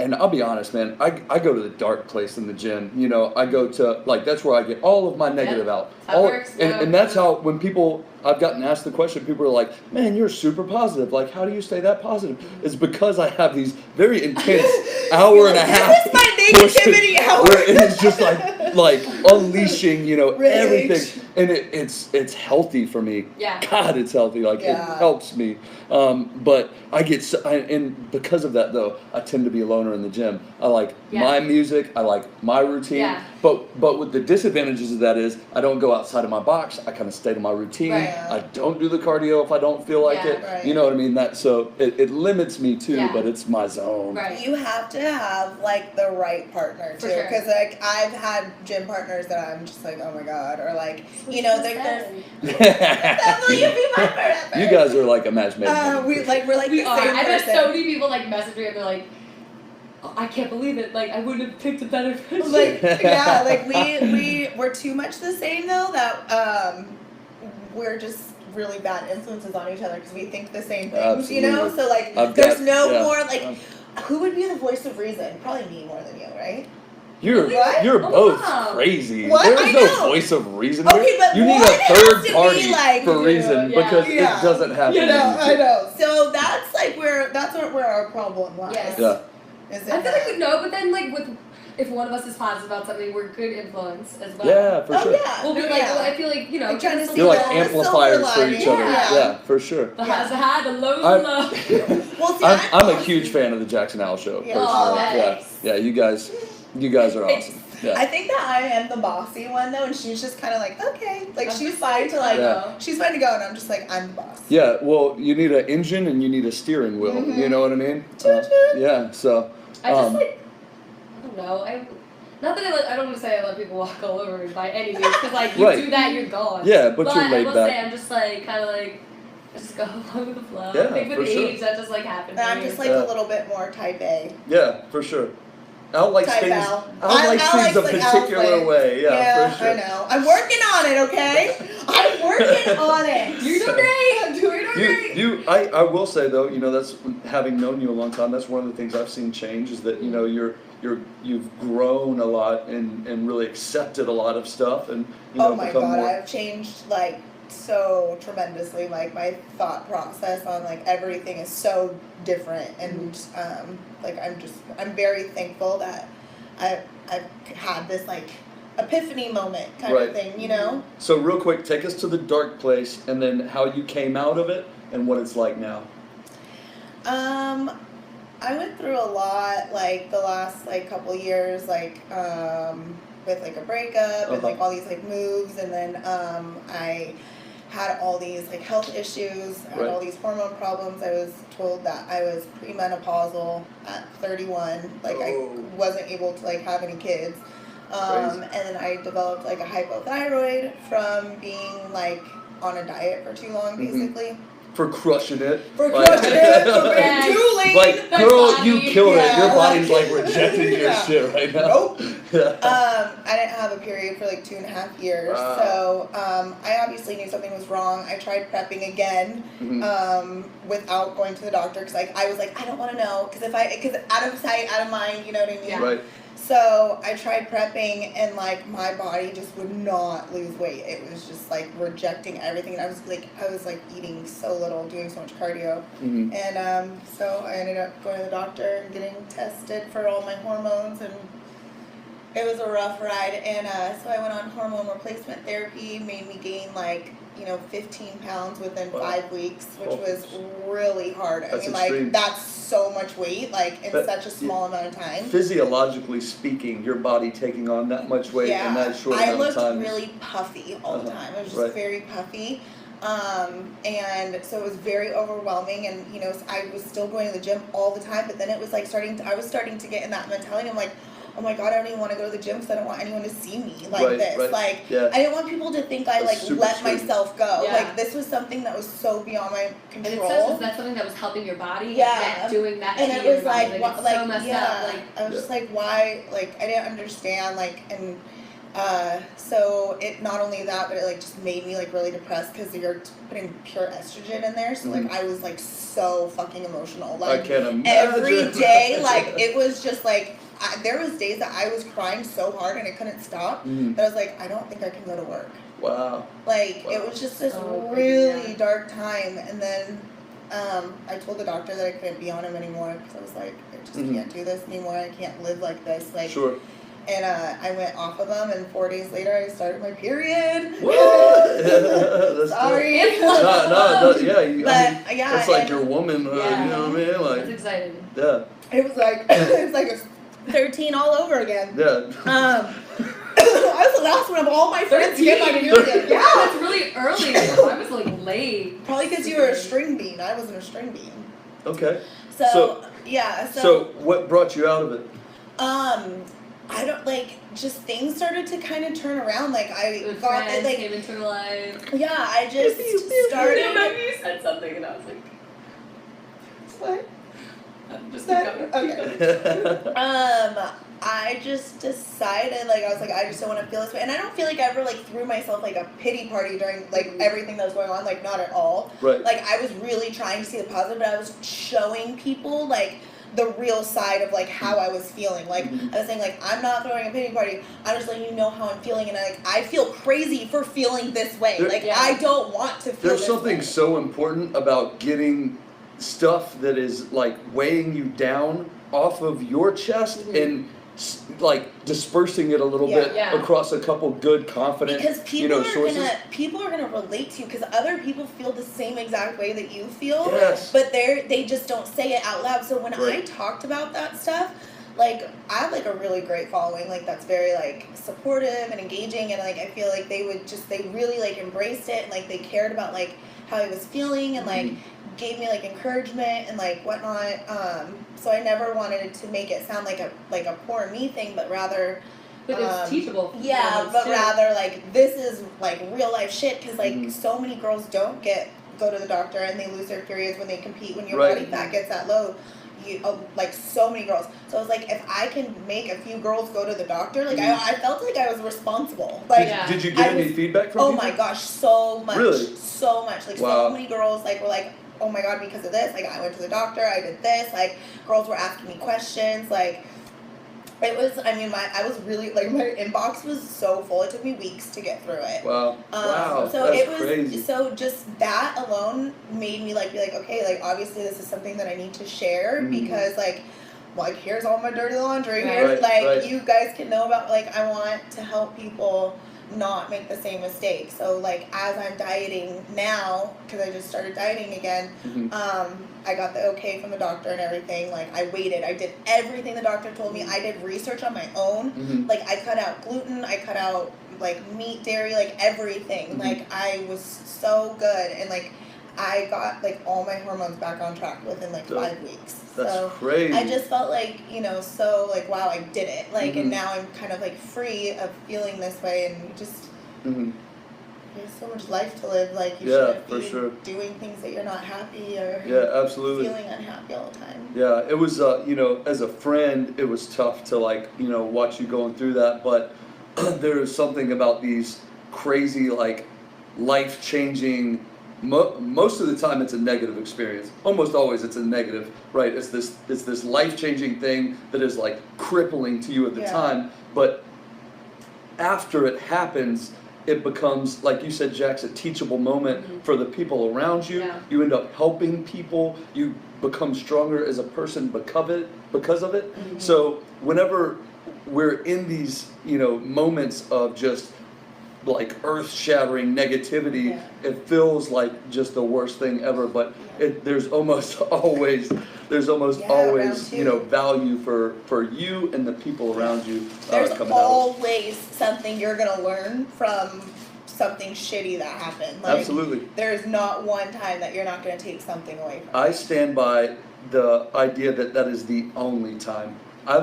And I'll be honest, man, I go to the dark place in the gym. You know, I go to, like, that's where I get all of my negative out. That works. And that's how, when people, I've gotten asked the question, people are like, man, you're super positive. Like, how do you stay that positive? It's because I have these very intense hour and a half. This is my negativity hour. Where it's just like unleashing, you know, everything. And it's healthy for me. Yeah. God, it's healthy. Like, it helps me. But I get, and because of that, though, I tend to be a loner in the gym. I like my music. I like my routine. Yeah. But with the disadvantages of that is I don't go outside of my box. I kind of stay to my routine. Right. I don't do the cardio if I don't feel like it. Right. You know what I mean? So it limits me too, but it's my zone. Right. You have to have like the right partner too, sure. because like I've had gym partners that I'm just like, oh my god, or like, you know, there's will you be my forever? You guys are like a match made. We're like the same I've had person. so many people like message me and they're like, oh, I can't believe it. Like, I wouldn't have picked a better friendship. Like, yeah, like we're too much the same though, that we're just really bad influences on each other because we think the same things. Absolutely. You know, so like there's no more like who would be the voice of reason? Probably me more than you, right? You're both crazy. What? There's no voice of reason. Okay, but you need one a has third to party be like, for reason because it doesn't happen. You know, I know. So that's like where our problem lies. Yes. Yeah. Is I feel like we know, but then like if one of us is positive about something, we're good influence as well. Yeah, for sure. Yeah. We'll be like, I feel like, you know, Like trying to see You're like the amplifiers silver for lining. each other. Yeah. Yeah, for sure. the highs are high, the lows are low. Well, see, I'm a huge fan of the Jackson Al show. Yeah. Personally. Oh, nice. Yeah, you guys are awesome. Yeah. I think that I am the bossy one though, and she's just kind of like, okay, like I'm she's just fine to like, Yeah. she's fine to go, and I'm just like, I'm the boss. Yeah, well, you need an engine and you need a steering wheel. You know what I mean? Yeah. So. I just like, I don't know. Not that I don't want to say I let people walk all over me by any means, because like you do that, you're gone. Yeah, but you're I laid will back. say I'm just like kind of like I just go along with the flow. Yeah, I think for with sure. age that just like happened. And for I'm me. just like a little bit more type A. Yeah, for sure. Al likes Type things. Al. Al likes things a like particular Al's way. Yeah, for sure. I know. I'm working on it. Okay, I'm working on it. You're doing great. I'm doing great. I will say though, you know, that's having known you a long time. That's one of the things I've seen change is that you know you've grown a lot and really accepted a lot of stuff and you know Oh my become god, more. I've changed like so tremendously. Like my thought process on like everything is so different, and like I'm very thankful that I've had this like epiphany moment kind of thing, you know. So real quick, take us to the dark place and then how you came out of it and what it's like now. I went through a lot like the last like couple years, like with like a breakup and like all these like moves, and then I had all these like health issues, I had all these hormone problems. I was told that I was premenopausal at 31, like I wasn't able to like have any kids. And then I developed like a hypothyroid from being like on a diet for too long, basically. For crushing it. For crushing it, for being too lean. Like, girl, you killed it. Your Yeah. body's like rejecting your shit right now. Nope. Yeah. I didn't have a period for like 2.5 years, so I obviously knew something was wrong. I tried prepping again, without going to the doctor, because like I was like, I don't want to know, because out of sight, out of mind, you know what I mean? Yeah. Right. So I tried prepping, and like my body just would not lose weight. It was just like rejecting everything, and I was like eating so little, doing so much cardio, and so I ended up going to the doctor and getting tested for all my hormones, and it was a rough ride. And so I went on hormone replacement therapy, made me gain like 15 pounds within 5 weeks, which was really hard. I mean, like that's so much weight, like in such a small amount of time. Physiologically speaking, your body taking on that much weight in that short amount of time. I looked really puffy all the time. I was just very puffy. And so it was very overwhelming, and I was still going to the gym all the time, but then it was like I was starting to get in that mentality. I'm like, oh my god, I don't even want to go to the gym because I don't want anyone to see me like this. Like, I didn't want people to think I let myself go. Yeah. Like, this was something that was so beyond my control. And it says, is that something that was helping your body? Yeah. Doing that and to it your was body. like It's so messed up. Like, I was just like, why? Like, I didn't understand. Like, and So it not only that, but it like just made me like really depressed because you're putting pure estrogen in there. So like I was like so fucking emotional. Like I can't imagine. every day, like it was just like there was days that I was crying so hard and I couldn't stop. That I was like, I don't think I can go to work. Wow. Like it was just this really dark time, and then I told the doctor that I couldn't be on him anymore because I was like, I just can't do this anymore. I can't live like this. Like. Sure. And I went off of them, and 4 days later, I started my period. What? Sorry. No, yeah. I mean, it's like your woman, you know what I mean? Like, that's exciting. Yeah. It was like a 13 all over again. Yeah. I was the last one of all my friends to get my period. Yeah, that's really early. I was like late. Probably because you were a string bean. I wasn't a string bean. Okay. So yeah. So what brought you out of it? I don't just things started to kind of turn around. Like I Good got friends like came into her life. Yeah, I just started. You said something, and I was like, What? Just keep going. Okay. I just decided, like, I was like, I just don't want to feel this way. And I don't feel like I ever, like, threw myself, like, a pity party during, like, everything that was going on. Like, not at all. Right. Like, I was really trying to see the positive, but I was showing people, like, the real side of, like, how I was feeling. Like, I was saying, like, I'm not throwing a pity party. I'm just letting you know how I'm feeling. And, I feel crazy for feeling this way. I don't want to feel There's this something way. so important about getting stuff that is, like, weighing you down off of your chest and like dispersing it a little bit across a couple good, confident, because sources. People are gonna relate to you because other people feel the same exact way that you feel. Yes. But they just don't say it out loud. So when I talked about that stuff, like I have like a really great following, like that's very like supportive and engaging, and like I feel like they really like embraced it and like they cared about like how I was feeling and like gave me like encouragement and like whatnot. So I never wanted to make it sound like a poor me thing, but rather. But it's teachable. Yeah, but rather like this is like real life shit because like so many girls don't go to the doctor and they lose their periods when they compete when your body fat gets that low. Like so many girls. So I was like, if I can make a few girls go to the doctor, like I felt like I was responsible. Like, did you get any feedback from? Oh people? My gosh, so much. Really? So much. Like so many girls like were like, oh my god, because of this, like I went to the doctor, I did this. Like girls were asking me questions. Like it was. I mean, I was really like my inbox was so full. It took me weeks to get through it. Wow. Wow. So that's it was crazy. so just that alone made me like be like, okay, like obviously this is something that I need to share because like here's all my dirty laundry. Here's you guys can know about like I want to help people not make the same mistake. So like as I'm dieting now, because I just started dieting again, I got the okay from the doctor and everything. Like I waited, I did everything the doctor told me. I did research on my own. Like I cut out gluten, I cut out like meat, dairy, like everything. Like I was so good, and like I got like all my hormones back on track within like 5 weeks. That's crazy. I just felt like, so like, wow, I did it. Like, and now I'm kind of like free of feeling this way, and just, there's so much life to live. Like, you shouldn't be doing things that you're not happy or absolutely. feeling unhappy all the time. Yeah, it was, as a friend, it was tough to like, watch you going through that, but there is something about these crazy, like, life-changing. Most of the time it's a negative experience. Almost always it's a negative, right? It's this life-changing thing that is like crippling to you at the time, but after it happens, it becomes, like you said, Jax, a teachable moment for the people around you. Yeah. You end up helping people. You become stronger as a person because of it. So whenever we're in these, moments of just like earth-shattering negativity, it feels like just the worst thing ever, but there's almost always value for you and the people around you. There's always something you're gonna learn from something shitty that happened. Like, absolutely. There's not one time that you're not gonna take something away from. I stand by the idea that is the only time. I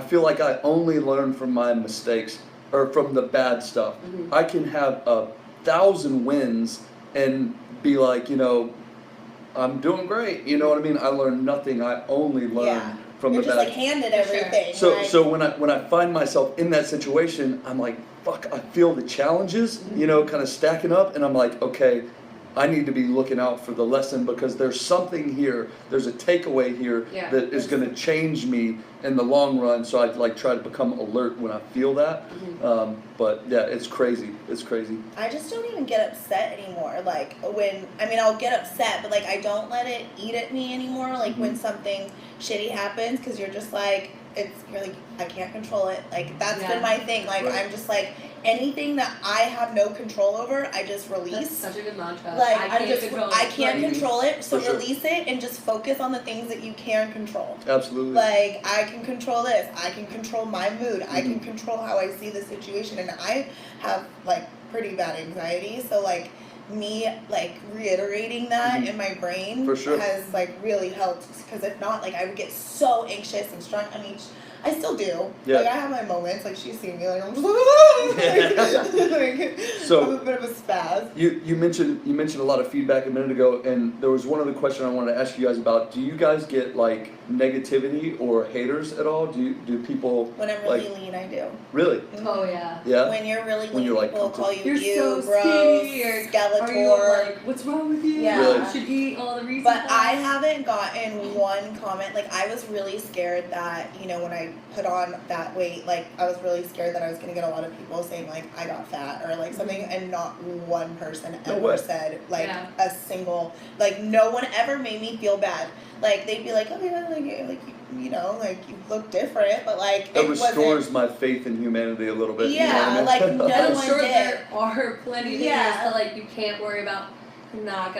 feel like I only learn from my mistakes or from the bad stuff. I can have 1,000 wins and be like, I'm doing great. You know what I mean? I learned nothing. I only learned from You're the just back. like handed For sure. everything. So like, so when I find myself in that situation, I'm like, fuck, I feel the challenges, you know, kind of stacking up, and I'm like, okay, I need to be looking out for the lesson because there's something here, there's a takeaway here Yeah. that is going to change me in the long run. So I like try to become alert when I feel that. But yeah, it's crazy. It's crazy. I just don't even get upset anymore. Like when, I mean, I'll get upset, but like I don't let it eat at me anymore. Like when something shitty happens, because you're just like, you're like, I can't control it. Like that's been my thing. Like Right. I'm just like, anything that I have no control over, I just That's release. such a good mantra. Like I can't control it. I can't Right. control it, so For sure. release it and just focus on the things that you can control. Absolutely. Like I can control this, I can control my mood, I can control how I see the situation, and I have like pretty bad anxiety, so like me like reiterating that in my brain For sure. has like really helped, because if not, like I would get so anxious and strung. I mean, I still do. Yeah. Like I have my moments. Like she's seen me. Like I'm just like, So- I'm a bit of a spaz. You mentioned a lot of feedback a minute ago, and there was one other question I wanted to ask you guys about. Do you guys get like negativity or haters at all? Do people When I'm really like lean, I do. really? Oh yeah. Yeah. When you're really When lean, you're, like, people will call you You're so gross, skinny, or Skeletor. are you like, what's wrong with you? Yeah. Really? You should eat all the reasons. But I haven't gotten one comment. Like I was really scared that, you know, when I put on that weight, like I was really scared that I was gonna get a lot of people saying like I got fat or like something, and not one person No ever way. said like Yeah. a single, like no one ever made me feel bad. Like they'd be like, oh yeah, like you know, like you look different, but like That it restores my faith in humanity a little bit. Yeah, you know what I mean? like, no And I'm one sure did. there are plenty of Yeah. haters that like you can't worry about. Not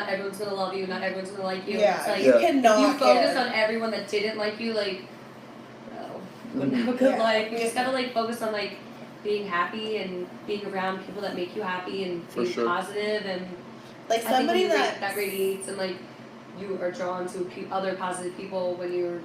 everyone's gonna love you. Not everyone's gonna like you. Yeah, It's like you Yeah. cannot you focus care. on everyone that didn't like you, like, no, wouldn't Mhm. have a good Yeah. life. You just gotta like focus on like being happy and being around people that make you happy and For being sure. positive, and Like I somebody think that that radiates, and like you are drawn to other positive people when you're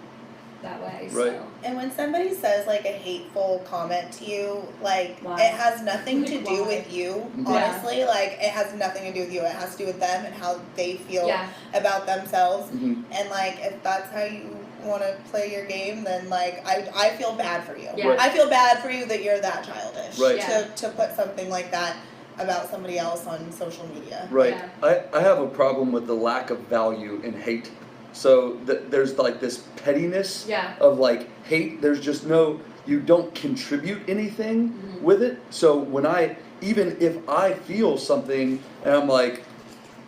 that way. Right. So. And when somebody says like a hateful comment to you, like Why? it has nothing to do Why? with you, Mhm. honestly. Like it has nothing to do with you. It has to do with them and how they feel Yeah. about themselves. Mhm. And like if that's how you want to play your game, then like I feel bad for you. Yeah. Right. I feel bad for you that you're that childish Right. Yeah. to put something like that about somebody else on social media. Right. Yeah. I have a problem with the lack of value in hate. So there's like this pettiness Yeah. of like hate. There's just you don't contribute anything Mhm. with it. So when even if I feel something and I'm like,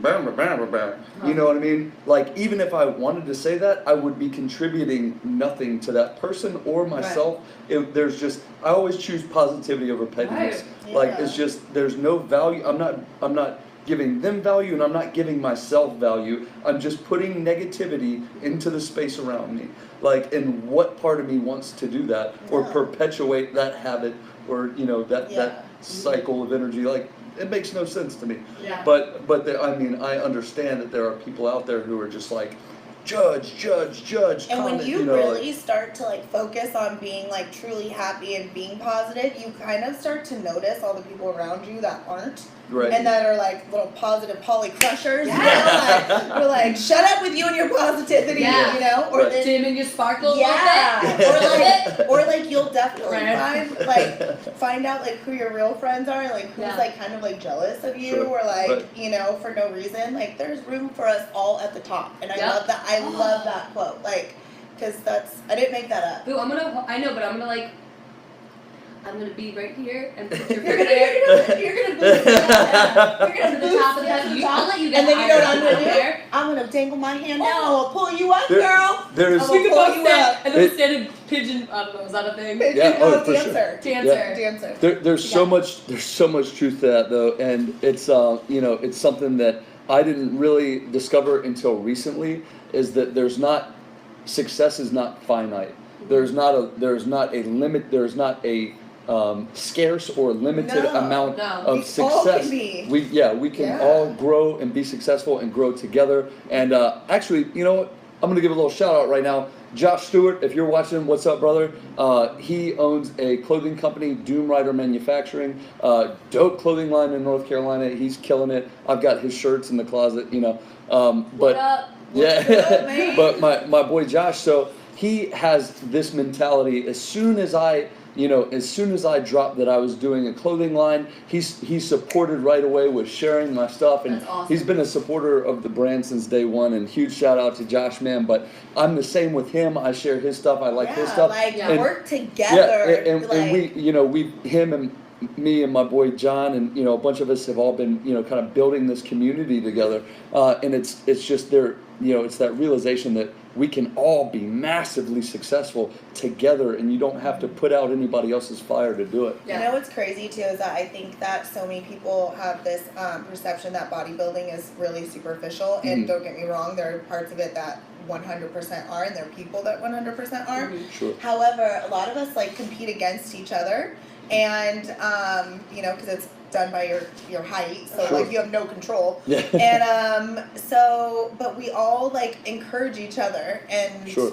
bam, bam, bam, bam, you know what I mean? Like even if I wanted to say that, I would be contributing nothing to that person or myself. I always choose positivity over pettiness. Right. Like Yeah. it's just there's no value. I'm not giving them value, and I'm not giving myself value. I'm just putting negativity into the space around me. Like, and what part of me wants to do that or Yeah. perpetuate that habit or that Yeah. cycle of energy? Like, it makes no sense to me. Yeah. But I mean, I understand that there are people out there who are just like, judge. And when comment, you know, really start to like focus on being like truly happy and being positive, you kind of start to notice all the people around you that aren't. right. And that are like little positive poly crushers, Yeah. you know, like we're like, shut up with you and your positivity, Yeah. you know? Or Right. then Dimming your sparkle yeah. a little bit. or like you'll definitely Right. find out like who your real friends are, like who's Yeah. like kind of like jealous of you Sure. or like, Right. you know, for no reason. Like there's room for us all at the top. And I Yep. love that. I love that quote. Like, cause I didn't make that up. Ooh, I'm gonna be right here and put your You're finger gonna, there. you're gonna boost it up. You're gonna To the boost top of it the up to head. the I'll top. let you get And then you know what higher I'm gonna up do? there. I'm gonna dangle my hand down. I'll pull you up, There- girl. There's I'm We could pull both you stand up. and then stand in pigeon. I don't know. Is that a thing? Yeah, oh, for sure. dancer. Dancer. Dancer. There's so much truth to that though, and it's it's something that I didn't really discover until recently. Is that success is not finite. There's not a limit. There's not a scarce or limited No, amount no. of We success. all can be. We can Yeah. all grow and be successful and grow together. And actually, you know what? I'm gonna give a little shout out right now. Josh Stewart, if you're watching, what's up, brother? He owns a clothing company, Doom Rider Manufacturing. Dope clothing line in North Carolina. He's killing it. I've got his shirts in the closet, What up? yeah. What's up, man? But my boy Josh, so he has this mentality. As soon as I dropped that I was doing a clothing line, he supported right away with sharing my stuff, and That's awesome. he's been a supporter of the brand since day one. And huge shout out to Josh, man. But I'm the same with him. I share his stuff. I like his stuff. Like And- work together. and him and me and my boy John and a bunch of us have all been kind of building this community together, and it's just there. It's that realization that we can all be massively successful together, and you don't have to put out anybody else's fire to do it. You know what's crazy too is that I think that so many people have this perception that bodybuilding is really superficial, and don't get me wrong, there are parts of it that 100% are, and there are people that 100% are. Sure. However, a lot of us like compete against each other, and because it's done by your height, so Sure. like you have no control. Yeah. And but we all like encourage each other, and Sure.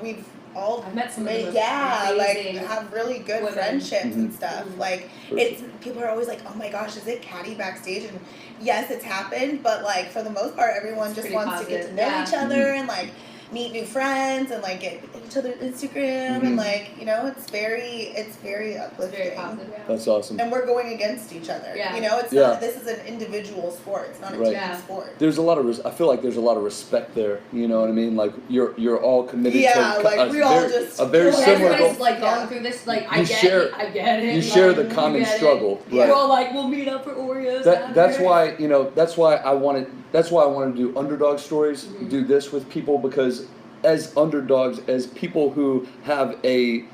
we've all I've met some of the most like amazing have really good women. friendships and stuff. Like For it's people are always like, oh my gosh, is it catty backstage? And yes, it's happened, but like for the most part, everyone It's just pretty wants to get to know positive, each other and like meet new friends and like get each other's Instagram and like it's very uplifting. Very positive. Yeah. That's awesome. And we're going against each other. Yeah. It's not. This is an individual sport. It's not a Right. team sport. There's a lot of I feel like there's a lot of respect there. You know what I mean? Like you're all committed Yeah, to like we all just a very kill similar Everybody's goal. like going through this. Like I You get share- it. I get it. You share like, the you common get it. struggle, Yeah. right? We're all like, we'll meet up for Oreos. That's after. why that's why I wanted to do underdog stories, do this with people, because as underdogs, as people who have a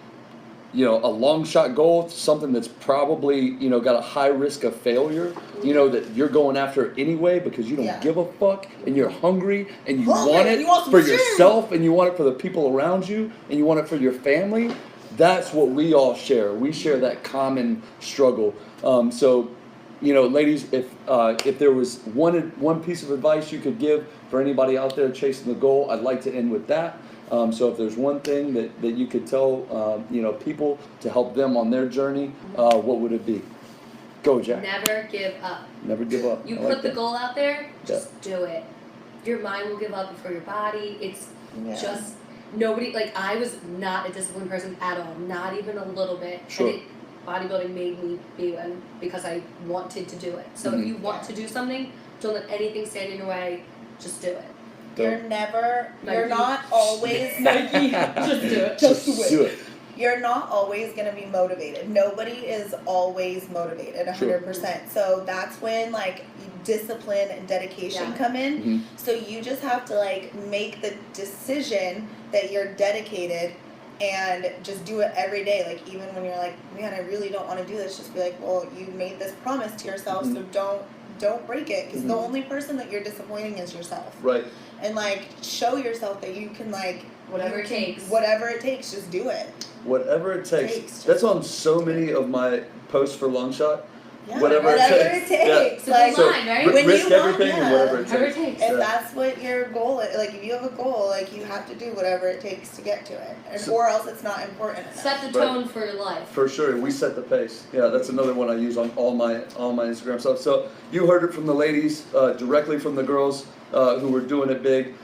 long shot goal, something that's probably got a high risk of failure, that you're going after anyway because you don't give a fuck and you're hungry and you want it some for shit. yourself and you want it for the people around you and you want it for your family. That's what we all share. We share that common struggle. So, ladies, if there was one piece of advice you could give for anybody out there chasing the goal, I'd like to end with that. So if there's one thing that you could tell people to help them on their journey, what would it be? Go, Jack. Never give up. Never give up. You I put like the that. goal out there, just do it. Your mind will give up before your body. It's just nobody. Like I was not a disciplined person at all, not even a little bit. Sure. And bodybuilding made me be one because I wanted to do it. So if you want to do something, don't let anything stand in your way. Just do it. You're not always Nike, just do it. Just do it. You're not always going to be motivated. Nobody is always motivated 100%. So that's when like discipline and dedication come in. So you just have to like make the decision that you're dedicated and just do it every day. Like even when you're like, man, I really don't want to do this, just be like, well, you made this promise to yourself, so don't break it, because the only person that you're disappointing is yourself. Right. And like show yourself that you can like Whatever it takes. Whatever it takes, just do it. Whatever it takes. That's on so many of my posts for Long Shot. Yeah, whatever it takes. It's a Like, good line, right? when risk you want- everything and whatever it Whatever it takes. takes. If that's what your goal is, like if you have a goal, like you have to do whatever it takes to get to it, or else it's not important enough. Set the tone for your life. For sure, we set the pace. Yeah, that's another one I use on all my Instagram stuff. So you heard it from the ladies, directly from the girls who were doing it big.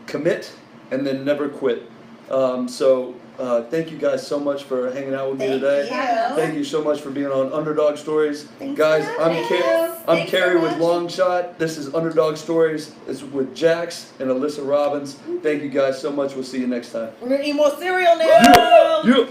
Commit and then never quit. Thank you guys so much for hanging out with me today. Thank you so much for being on Underdog Stories. Thanks Guys, for I'm having Carrie. us. I'm Thanks Carrie so with much. Long Shot. This is Underdog Stories. It's with Jax and Allyssa Robbins. Thank you guys so much. We'll see you next time. We're gonna eat more cereal now. Yeah.